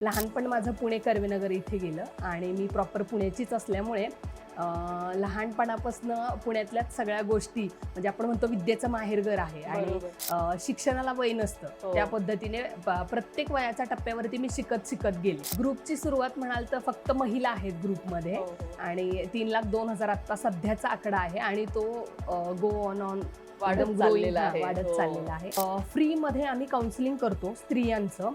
लहानपण माझं पुणे कर्वेनगर इथे गेलं आणि मी प्रॉपर पुण्याचीच असल्यामुळे लहानपणापासून पुण्यातल्याच सगळ्या गोष्टी म्हणजे आपण म्हणतो विद्येचं माहेरघर आहे आणि शिक्षणाला वय नसतं त्या पद्धतीने प्रत्येक वयाच्या टप्प्यावरती मी शिकत गेले. ग्रुपची सुरुवात म्हणाल तर फक्त महिला आहेत ग्रुपमध्ये आणि 3,02,000 आत्ता सध्याचा आकडा आहे आणि तो गो ऑन वाढत चाललेला आहे. फ्री मध्ये आम्ही काउन्सिलिंग करतो स्त्रियांचं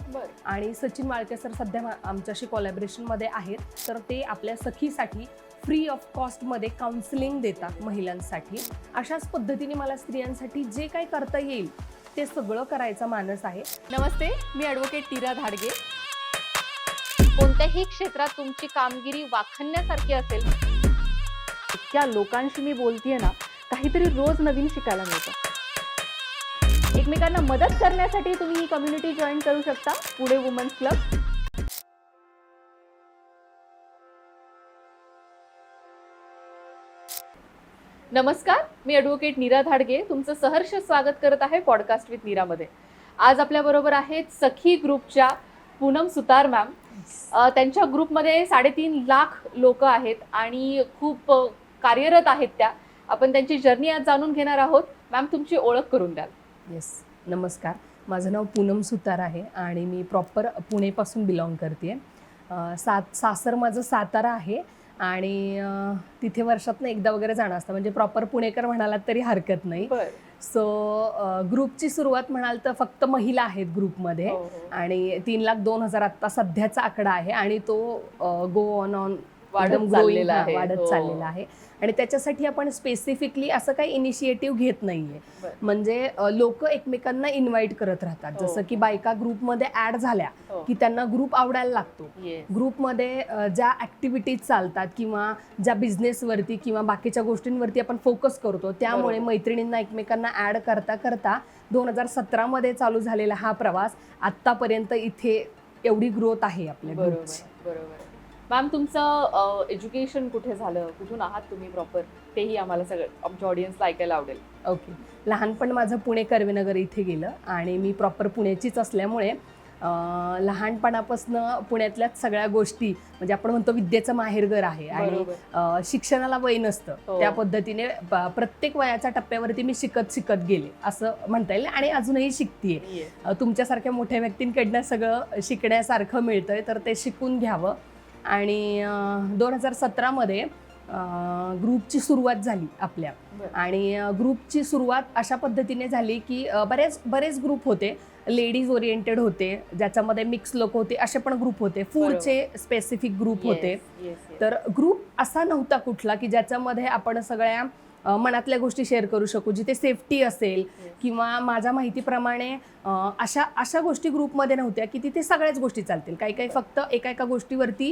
आणि सचिन वाळके सर सध्या आमच्याशी कोलॅबरेशन मध्ये आहेत, तर ते आपल्या सखीसाठी फ्री ऑफ कॉस्ट मध्ये काउन्सिलिंग देतात महिलांसाठी. अशाच पद्धतीने मला स्त्रियांसाठी जे काही करता येईल ते सगळं करायचा मानस आहे. नमस्ते, मी ॲडव्होकेट नीरा धाडगे. कोणत्याही क्षेत्रात तुमची कामगिरी वाखाणण्यासारखी असेल, त्या लोकांशी मी बोलतेय ना, काहीतरी रोज नवीन शिकायला मिळतं. एकमेकांना मदत करण्यासाठी तुम्ही ही कम्युनिटी जॉईन करू शकता, पुणे वुमन्स क्लब. नमस्कार, मी ॲडव्होकेट नीरा धाडगे तुमचं सहर्ष स्वागत करत आहे पॉडकास्ट विथ नीरामध्ये. आज आपल्याबरोबर आहेत सखी ग्रुपच्या पूनम सुतार मॅम. त्यांच्या ग्रुपमध्ये 3.5 लाख लोक आहेत आणि खूप कार्यरत आहेत त्या. आपण त्यांची जर्नी आज जाणून घेणार आहोत. मॅम, तुमची ओळख करून द्याल? येस, नमस्कार. माझं नाव पूनम सुतार आहे आणि मी प्रॉपर पुणेपासून बिलॉंग करते. सासर माझं सातारा आहे आणि तिथे वर्षातनं एकदा वगैरे जाणं असतं, म्हणजे प्रॉपर पुणेकर म्हणालात तरी हरकत नाही. सो ग्रुपची सुरुवात म्हणाल तर फक्त महिला आहेत ग्रुपमध्ये आणि 3,02,000 आत्ता सध्याचा आकडा आहे आणि तो गो ऑन वाढत चाललेला आहे. आणि त्याच्यासाठी आपण स्पेसिफिकली असं काही इनिशिएटिव्ह घेत नाहीये, म्हणजे लोक एकमेकांना इन्व्हाइट करत राहतात. जसं की बायका ग्रुपमध्ये ऍड झाल्या की त्यांना ग्रुप आवडायला लागतो. ग्रुपमध्ये ज्या ऍक्टिव्हिटीज चालतात किंवा ज्या बिझनेसवरती किंवा बाकीच्या गोष्टींवरती आपण फोकस करतो, त्यामुळे मैत्रिणींना एकमेकांना ऍड करता करता 2017 मध्ये चालू झालेला हा प्रवास आतापर्यंत इथे एवढी ग्रोथ आहे आपल्या ग्रुपची. बरोबर. मॅम, तुमचं एज्युकेशन कुठे झालं, कुठून आहात तुम्ही प्रॉपर, तेही आम्हाला सगळं आमच्या ऑडियन्सला ऐकायला आवडेल. ओके. लहानपण माझं पुणे कर्वेनगर इथे गेलं आणि मी प्रॉपर पुण्याचीच असल्यामुळे लहानपणापासून पुण्यातल्याच सगळ्या गोष्टी म्हणजे आपण म्हणतो विद्येचं माहेरघर आहे आणि शिक्षणाला वय नसतं त्या पद्धतीने प्रत्येक वयाच्या टप्प्यावरती मी शिकत गेले असं म्हणता येईल आणि अजूनही शिकतेय. तुमच्यासारख्या मोठ्या व्यक्तींकडनं सगळं शिकण्यासारखं मिळतंय, तर ते शिकून घ्यावं. आणि 2017 मध्ये ग्रुपची सुरुवात झाली आपल्या आणि ग्रुपची सुरुवात अशा पद्धतीने झाली की बरेच ग्रुप होते, लेडीज ओरिएंटेड होते, ज्याच्यामध्ये मिक्स लोक होते, असे पण ग्रुप होते, फूडचे स्पेसिफिक ग्रुप होते. तर ग्रुप असा नव्हता कुठला की ज्याच्यामध्ये आपण सगळ्या मनातल्या गोष्टी शेअर करू शकू, जिथे सेफ्टी असेल किंवा माझ्या माहितीप्रमाणे अशा गोष्टी ग्रुपमध्ये नव्हत्या की तिथे सगळ्याच गोष्टी चालतील. काही फक्त एका गोष्टीवरती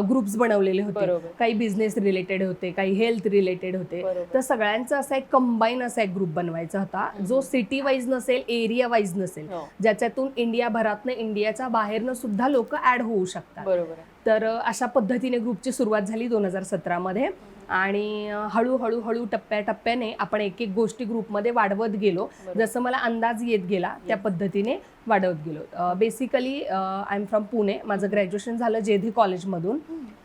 ग्रुप्स बनवलेले होते, काही बिझनेस रिलेटेड होते, काही हेल्थ रिलेटेड होते. तर सगळ्यांचं असा एक कंबाईन असा एक ग्रुप बनवायचा होता, जो सिटी वाईज नसेल, एरिया वाईज नसेल, ज्याच्यातून इंडियाभरातनं इंडियाच्या बाहेरनं सुद्धा लोक ऍड होऊ शकतात. तर अशा पद्धतीने ग्रुपची सुरुवात झाली 2017 मध्ये आणि हळूहळू टप्प्याटप्प्याने आपण एक गोष्टी ग्रुपमध्ये वाढवत गेलो. जसं मला अंदाज येत गेला त्या पद्धतीने वाढवत गेलो. Basically I am from Pune. माझं ग्रॅज्युएशन झालं जेधी कॉलेजमधून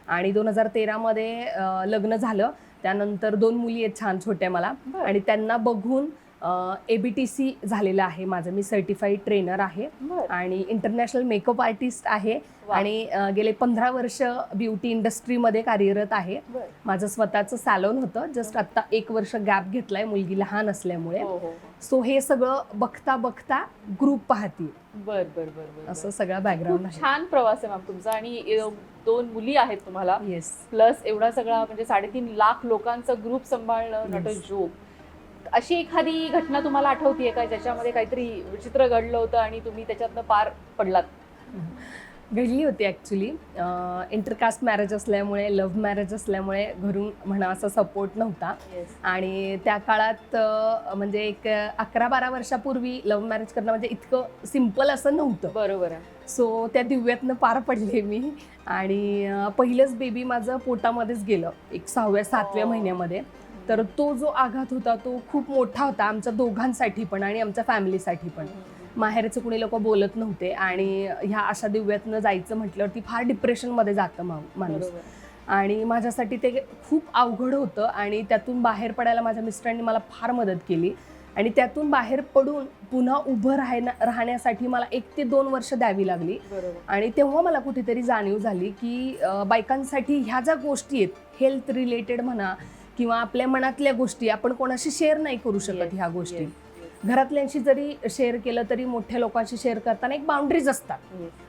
आणि 2013 मध्ये लग्न झालं. त्यानंतर 2 मुली आहेत छान छोट्या मला आणि त्यांना बघून ABTC झालेलं आहे माझं. मी सर्टिफाईड ट्रेनर आहे आणि इंटरनॅशनल मेकअप आर्टिस्ट आहे आणि गेले 15 वर्ष ब्युटी इंडस्ट्रीमध्ये कार्यरत आहे. माझं स्वतःचं सॅलॉन होतं, जस्ट आता 1 वर्ष गॅप घेतलाय मुलगी लहान असल्यामुळे. सो हे सगळं बघता ग्रुप पाहते. असं सगळं बॅकग्राऊंड. छान प्रवास आहे मॅम तुमचा आणि 2 मुली आहेत तुम्हाला, प्लस एवढा सगळा म्हणजे 3.5 लाख लोकांचा ग्रुप सांभाळणं, नॉट अ जोक. अशी एखादी घटना तुम्हाला आठवतीये का ज्याच्यामध्ये काहीतरी विचित्र घडलं होतं आणि तुम्ही त्याच्यातनं पार पडलात? घडली होती ॲक्च्युली. इंटरकास्ट मॅरेज असल्यामुळे, लव्ह मॅरेज असल्यामुळे घरून म्हणा असा सपोर्ट नव्हता आणि त्या काळात म्हणजे एक 11-12 वर्षापूर्वी लव्ह मॅरेज करणं म्हणजे इतकं सिम्पल असं नव्हतं. बरोबर. सो त्या दिव्यातनं पार पडले मी आणि पहिलंच बेबी माझं पोटामध्येच गेलं एक 6व्या-7व्या महिन्यामध्ये. तर तो जो आघात होता तो खूप मोठा होता आमच्या दोघांसाठी पण आणि आमच्या फॅमिलीसाठी पण. माहेरचं कुणी लोक बोलत नव्हते आणि ह्या अशा दिव्यातनं जायचं म्हटल्यावरती फार डिप्रेशनमध्ये जातं माणूस. आणि माझ्यासाठी ते खूप अवघड होतं आणि त्यातून बाहेर पडायला माझ्या मिस्टरांनी मला फार मदत केली. आणि त्यातून बाहेर पडून पुन्हा उभं राहण्यासाठी मला 1 ते 2 वर्ष द्यावी लागली. आणि तेव्हा मला कुठेतरी जाणीव झाली की बायकांसाठी ह्या ज्या गोष्टी आहेत, हेल्थ रिलेटेड म्हणा किंवा आपल्या मनातल्या गोष्टी, आपण कोणाशी शेअर नाही करू शकत ह्या गोष्टी. घरातल्यांशी जरी शेअर केलं तरी मोठ्या लोकांशी शेअर करताना एक बाउंड्रीज असतात.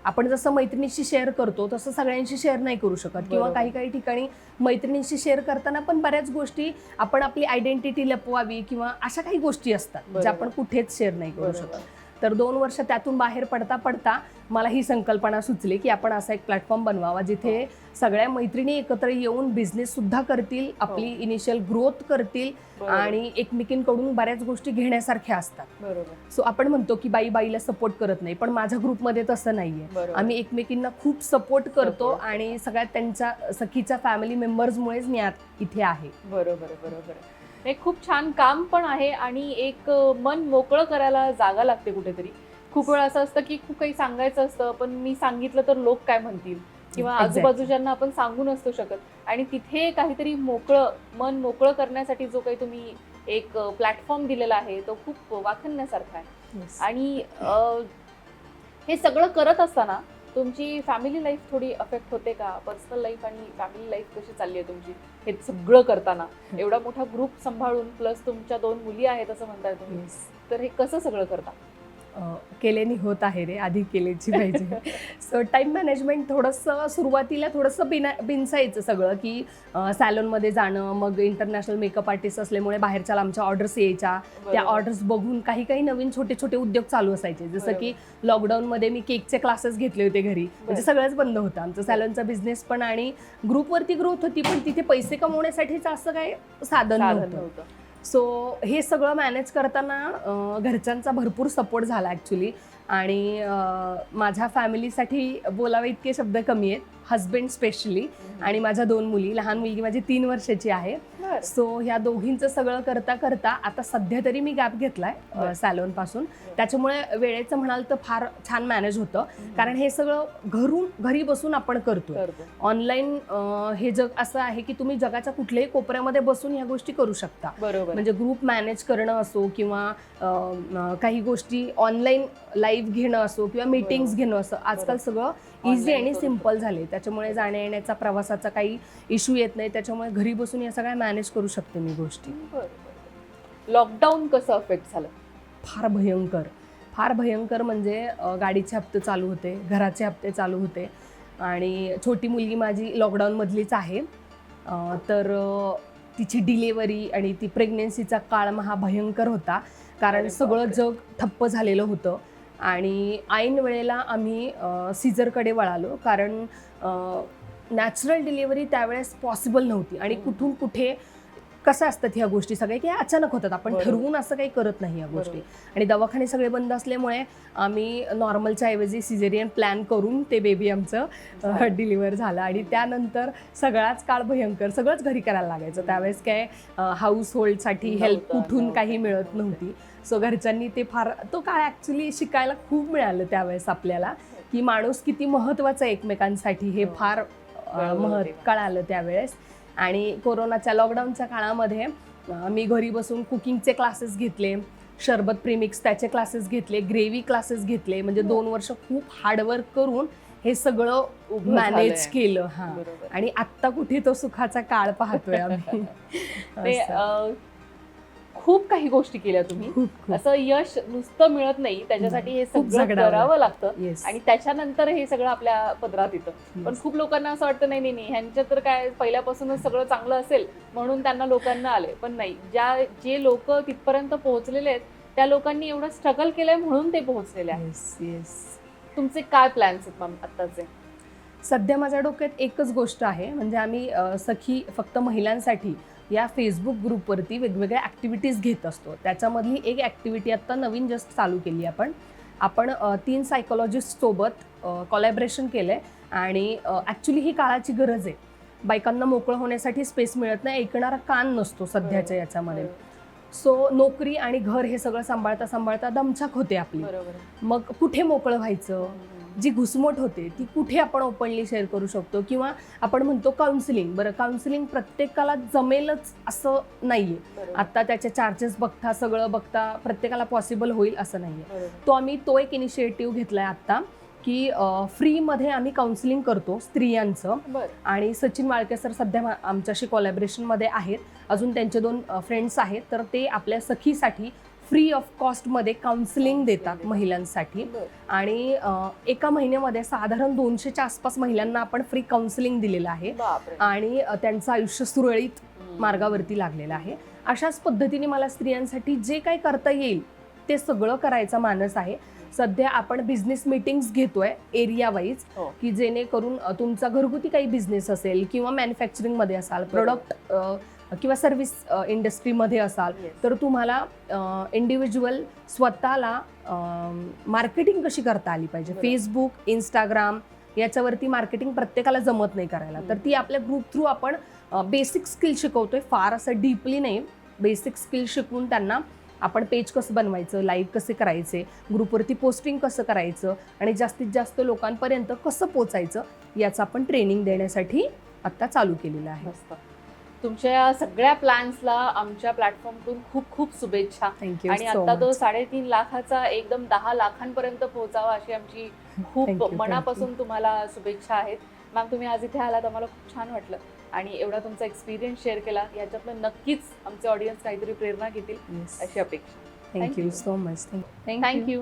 आपण जसं मैत्रिणीशी शेअर करतो तसं सगळ्यांशी शेअर नाही करू शकत. किंवा काही ठिकाणी मैत्रिणीशी शेअर करताना पण बऱ्याच गोष्टी आपण आपली आयडेंटिटी लपवावी किंवा अशा काही गोष्टी असतात ज्या आपण कुठेच शेअर नाही करू शकत. तर 2 वर्ष त्यातून बाहेर पडता मला ही संकल्पना सुचली की आपण असा एक प्लॅटफॉर्म बनवावा जिथे सगळ्या मैत्रिणी एकत्र येऊन बिझनेस सुद्धा करतील, आपली इनिशियल ग्रोथ करतील आणि एकमेकींकडून बऱ्याच गोष्टी घेण्यासारख्या असतात. सो आपण म्हणतो की बाई बाईला सपोर्ट करत नाही, पण माझ्या ग्रुपमध्ये तसं नाहीये. आम्ही एकमेकींना खूप सपोर्ट करतो आणि सगळ्यात त्यांच्या सखीच्या फॅमिली मेंबर्समुळेच मी इथे आहे. बरोबर. हे खूप छान काम पण आहे आणि एक मन मोकळं करायला जागा लागते कुठेतरी. खूप वेळा असं असतं की खूप काही सांगायचं असतं, पण मी सांगितलं तर लोक काय म्हणतील किंवा आजूबाजूच्यांना आपण सांगू नसतो शकत. आणि तिथे काहीतरी मन मोकळं करण्यासाठी जो काही तुम्ही एक प्लॅटफॉर्म दिलेला आहे तो खूप वाखण्यासारखा आहे. आणि हे सगळं करत असताना तुमची फॅमिली लाईफ थोडी अफेक्ट होते का? पर्सनल लाईफ आणि फॅमिली लाईफ कशी चालली आहे तुमची हे सगळं करताना? एवढा मोठा ग्रुप सांभाळून प्लस तुमच्या 2 मुली आहेत असं म्हणताय तुम्ही, तर हे कसं सगळं करता? केल्याने होत आहे रे, आधी केल्याची पाहिजे. सो टाइम मॅनेजमेंट थोडंसं सुरुवातीला थोडंसं बिनसायचं सगळं की सॅलूनमध्ये जाणं, मग इंटरनॅशनल मेकअप आर्टिस्ट असल्यामुळे बाहेरच्या आमच्या ऑर्डर्स यायच्या, त्या ऑर्डर्स बघून काही नवीन छोटे उद्योग चालू असायचे. जसं की लॉकडाऊनमध्ये मी केकचे क्लासेस घेतले होते घरी, म्हणजे सगळंच बंद होतं आमचं सॅलूनचा बिझनेस पण आणि ग्रुपवरती ग्रोथ होती, पण तिथे पैसे कमवण्यासाठीच असं काही साधन नव्हतं. सो हे सगळं मॅनेज करताना घरच्यांचा भरपूर सपोर्ट झाला ॲक्च्युली. आणि माझ्या फॅमिलीसाठी बोलावे इतके शब्द कमी आहेत, हजबंड स्पेशली आणि माझ्या 2 मुली. लहान मुलगी माझी 3 वर्षाची आहे. सो ह्या दोघींचं सगळं करता आता सध्या तरी मी गॅप घेतलाय सॅलून पासून. त्याच्यामुळे वेळेचं म्हणाल तर फार छान मॅनेज होतं, कारण हे सगळं घरी बसून आपण करतो. ऑनलाईन हे जग असं आहे की तुम्ही जगाच्या कुठल्याही कोपऱ्यामध्ये बसून ह्या गोष्टी करू शकता. म्हणजे ग्रुप मॅनेज करणं असो किंवा काही गोष्टी ऑनलाईन लाईव्ह घेणं असो किंवा मीटिंग्स घेणं असो, आजकाल सगळं इझी आणि सिम्पल झाले. त्याच्यामुळे जाण्या येण्याचा प्रवासाचा काही इश्यू येत नाही. त्याच्यामुळे घरी बसून या सगळ्या मॅनेज करू शकते मी गोष्टी. लॉकडाऊन कसं अफेक्ट झालं? फार भयंकर म्हणजे गाडीचे हप्ते चालू होते, घराचे हप्ते चालू होते आणि छोटी मुलगी माझी लॉकडाऊन मधलीच आहे. तर तिची डिलेवरी आणि ती प्रेग्नेन्सीचा काळ हा भयंकर होता, कारण सगळं जग ठप्प झालेलं होतं. आणि ऐन वेळेला आम्ही सीझरकडे वळालो, कारण नॅचरल डिलिव्हरी त्यावेळेस पॉसिबल नव्हती. आणि कुठून कुठे कसं असतात ह्या गोष्टी सगळ्या की अचानक होतात, आपण ठरवून असं काही करत नाही या गोष्टी. आणि दवाखाने सगळे बंद असल्यामुळे आम्ही नॉर्मलच्या ऐवजी सिझेरियन प्लॅन करून ते बेबी आमचं डिलिव्हर झालं. आणि त्यानंतर सगळाच काळ भयंकर, सगळंच घरी करायला लागायचं. त्यावेळेस काय हाऊस होल्डसाठी हेल्प कुठून काही मिळत नव्हती. सो घरच्यांनी तो काळ ॲक्च्युली शिकायला खूप मिळालं त्यावेळेस आपल्याला, की माणूस किती महत्त्वाचा आहे एकमेकांसाठी हे फार कळालं त्यावेळेस. आणि कोरोनाच्या लॉकडाऊनच्या काळामध्ये मी घरी बसून कुकिंगचे क्लासेस घेतले, शरबत प्रीमिक्स त्याचे क्लासेस घेतले, ग्रेव्ही क्लासेस घेतले. म्हणजे 2 वर्ष खूप हार्डवर्क करून हे सगळं मॅनेज केलं. आणि आत्ता कुठे तो सुखाचा काळ पाहतोय आम्ही. खूप काही गोष्टी केल्या तुम्ही. असं यश नुसतं मिळत नाही, त्याच्यासाठी हे सगळं करावं लागतं आणि त्याच्यानंतर हे सगळं आपल्या पदरात येतं. पण खूप लोकांना असं वाटतं नाही ह्यांच्या तर काय पहिल्यापासूनच सगळं चांगलं असेल म्हणून त्यांना लोकांना आले. पण नाही, जे लोक तिथपर्यंत पोहोचलेले आहेत त्या लोकांनी एवढं स्ट्रगल केलंय म्हणून ते पोहोचलेले आहेत. तुमचे काय प्लॅन्स आहेत मॅम आत्ताचे? सध्या माझ्या डोक्यात एकच गोष्ट आहे, म्हणजे आम्ही सखी फक्त महिलांसाठी या फेसबुक ग्रुपवरती वेगवेगळ्या ॲक्टिव्हिटीज घेत असतो. त्याच्यामधली एक ॲक्टिव्हिटी आत्ता नवीन जस्ट चालू केली आपण 3 सायकोलॉजिस्टसोबत कोलॅबरेशन केलं आहे. आणि ॲक्च्युली ही काळाची गरज आहे. बायकांना मोकळं होण्यासाठी स्पेस मिळत नाही, ऐकणारा कान नसतो सध्याच्या याच्यामध्ये. सो नोकरी आणि घर हे सगळं सांभाळता सांभाळता दमछाक होते आपली. बरोबर. मग कुठे मोकळं व्हायचं, जी घुसमट होते ती कुठे आपण ओपनली शेअर करू शकतो, किंवा आपण म्हणतो काउन्सिलिंग. बरं, काउन्सिलिंग प्रत्येकाला जमेलच असं नाहीये. बरोबर. आता त्याचे चार्जेस बघता, सगळं बघता प्रत्येकाला पॉसिबल होईल असं नाहीये. बरोबर. आम्ही तो एक इनिशिएटिव्ह घेतलाय आता, की फ्रीमध्ये आम्ही काउन्सिलिंग करतो स्त्रियांचं. बरं. आणि सचिन वाळके सर सध्या आमच्याशी कोलॅबरेशनमध्ये आहेत. अजून त्यांचे 2 फ्रेंड्स आहेत, तर ते आपल्या सखीसाठी फ्री ऑफ कॉस्टमध्ये काउन्सिलिंग देतात महिलांसाठी. बरं. आणि एका महिन्यामध्ये साधारण 200च्या आसपास महिलांना आपण फ्री काउन्सिलिंग दिलेलं आहे. बापरे. आणि त्यांचं आयुष्य सुरळीत मार्गावरती लागलेलं आहे. अशाच पद्धतीने मला स्त्रियांसाठी जे काही करता येईल ते सगळं करायचा मानस आहे. सध्या आपण बिझनेस मीटिंग्स घेतोय एरिया वाईज, हो. की जेणेकरून तुमचा घरगुती काही बिझनेस असेल किंवा मॅन्युफॅक्चरिंगमध्ये असाल, प्रोडक्ट किंवा सर्व्हिस इंडस्ट्रीमध्ये असाल, Yes. तर तुम्हाला इंडिव्हिज्युअल स्वतःला मार्केटिंग कशी करता आली पाहिजे. बरोबर. फेसबुक, इंस्टाग्राम याच्यावरती मार्केटिंग प्रत्येकाला जमत नाही करायला. तर ती आपल्या ग्रुप थ्रू आपण बेसिक स्किल शिकवतोय. फार असं डीपली नाही, बेसिक स्किल शिकवून त्यांना आपण पेज कसं बनवायचं, लाईव्ह कसे करायचे, ग्रुपवरती पोस्टिंग कसं करायचं आणि जास्तीत जास्त लोकांपर्यंत कसं पोचायचं याचं आपण ट्रेनिंग देण्यासाठी आता चालू केलेलं आहे. मस्त. तुमच्या या सगळ्या प्लॅन्सला आमच्या प्लॅटफॉर्मतून खूप खूप शुभेच्छा. थँक्यू आणि सो आता तो मच. 3.5 लाखाचा एकदम 10 लाखांपर्यंत पोहोचावा अशी आमची खूप Thank you. मनापासून तुम्हाला शुभेच्छा आहेत. मॅम, तुम्ही आज इथे आलात, आम्हाला खूप छान वाटलं आणि एवढा तुमचा एक्सपिरियन्स शेअर केला, याच्यातनं नक्कीच आमचे ऑडियन्स काहीतरी प्रेरणा घेतील Yes. अशी अपेक्षा. Thank you you. So much. Thank you.